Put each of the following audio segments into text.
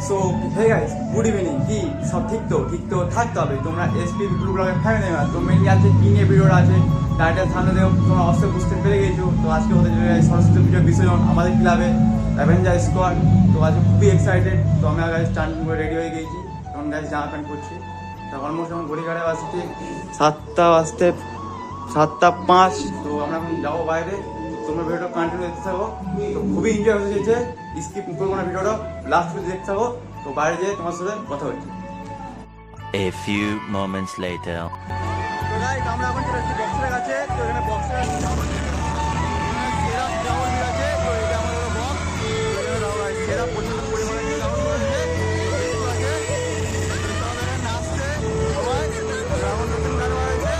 So hey guys, good evening. কি সব ঠিক তো থাকতে হবে। তোমরা এসপি বিপুল ব্লগের ফ্যামিলি মেম্বার, তো মেনলি আজকে কি নিয়ে ভিডিওটা আছে টাইটেল সামনে দেখো, তোমরা অবশ্যই বুঝতে পেরে গেছো। তো আজকে হতে চলে সরস্বতী পুজোর বিসর্জন আমাদের ক্লাবে অ্যাভেঞ্জার স্কোয়াড। তো আজকে খুবই এক্সাইটেড। তো আমরা গাইস স্টান করে রেডি হয়ে গেছি, তখন গাইস জামা প্যান্ট করছি। তো অলমোস্ট এখন ঘড়িঘাটে বাজতে 7:05। তো আমরা এখন যাবো বাইরে। তোমরা ভিডিওটা কন্টিনিউ দেখতে থাকো। তো খুবই এনজয় হতে চলেছে, স্কিপ করবো না ভিডিওটা, লাস্ট পর্যন্ত দেখতে থাকো। তো বাইরে যেয়ে তোমার সাথে কথা হচ্ছে। A few moments later. তো গাইস, আমরা এখন চলে এসেছি বক্সের কাছে। তো এখানে বক্সের আছে, তো এটা আমাদের বক্স। সেরা প্রচুর পরিমাণে ডিসকাউন্ট করেছে। নাচছে সবাই, এখন নতুন গান বাড়াচ্ছে।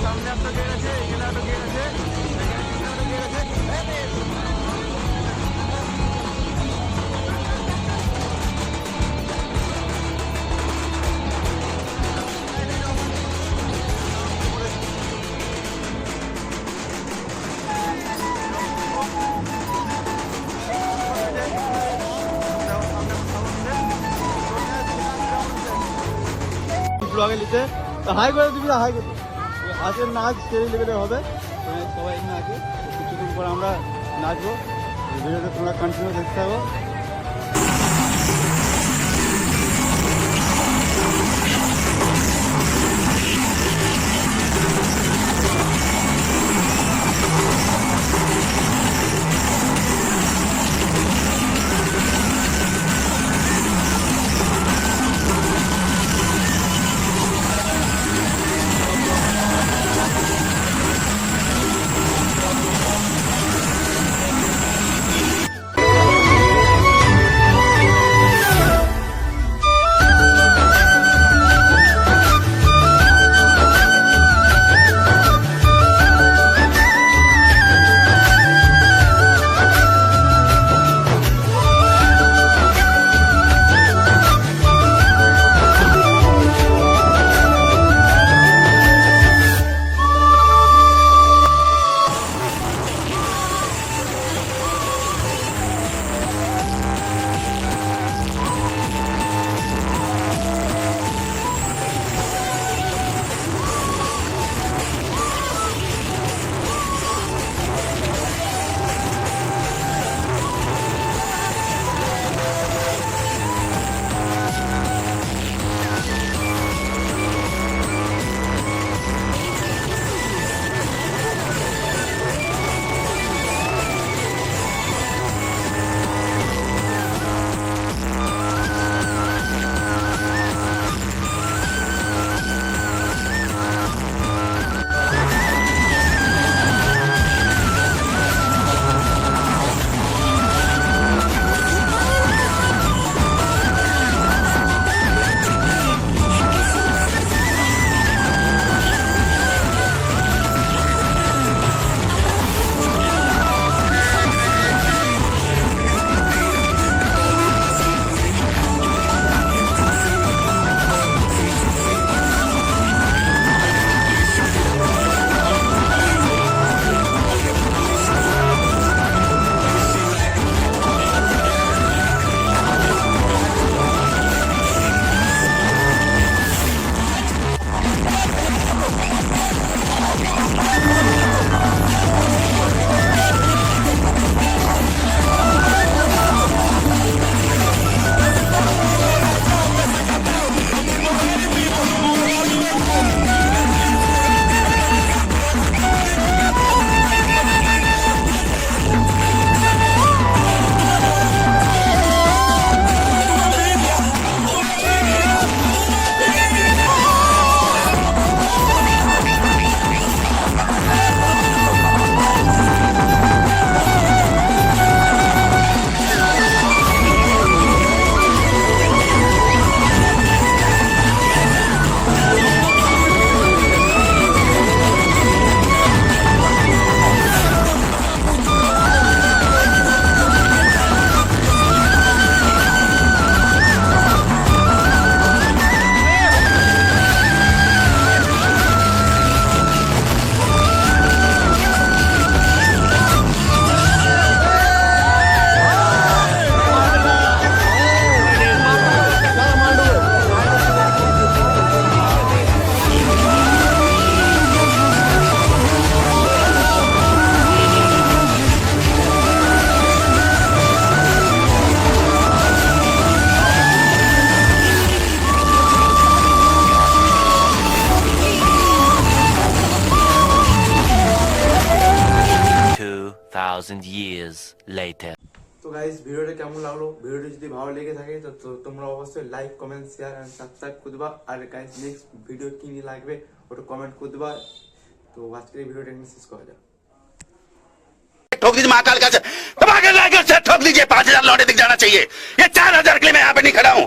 সামনে একটা গেট আছে, এখানে একটা গেট আছে, এখানে একটা গেট আছে। ব্লগে নিতে হাই করে দিবি, হাই করে হাতের নাচ সেই লেভেলে হবে। সবাই এখানে আছে, কিছুক্ষণ পর আমরা নাচবো। ভিডিওটা তোমরা কন্টিনিউ দেখতে থাকো। 2,000 years later. তো গাইস ভিডিওটা কেমন লাগলো, ভিডিওটা যদি ভালো লেগে থাকে তো তোমরা অবশ্যই like comment share and subscribe করে দেবা। আর গাইস নেক্সট ভিডিও কি নিয়ে লাগবে ওটা কমেন্ট করে দেবা। তো আজকের এই ভিডিওটা এখানে শেষ করা যাক। ठोक दीजिए महाकाल का धमाके लाकर से ठोक दीजिए 5,000 लौटे दिख जाना चाहिए। ये 4,000 के लिए मैं यहाँ पे नहीं खड़ा हूँ।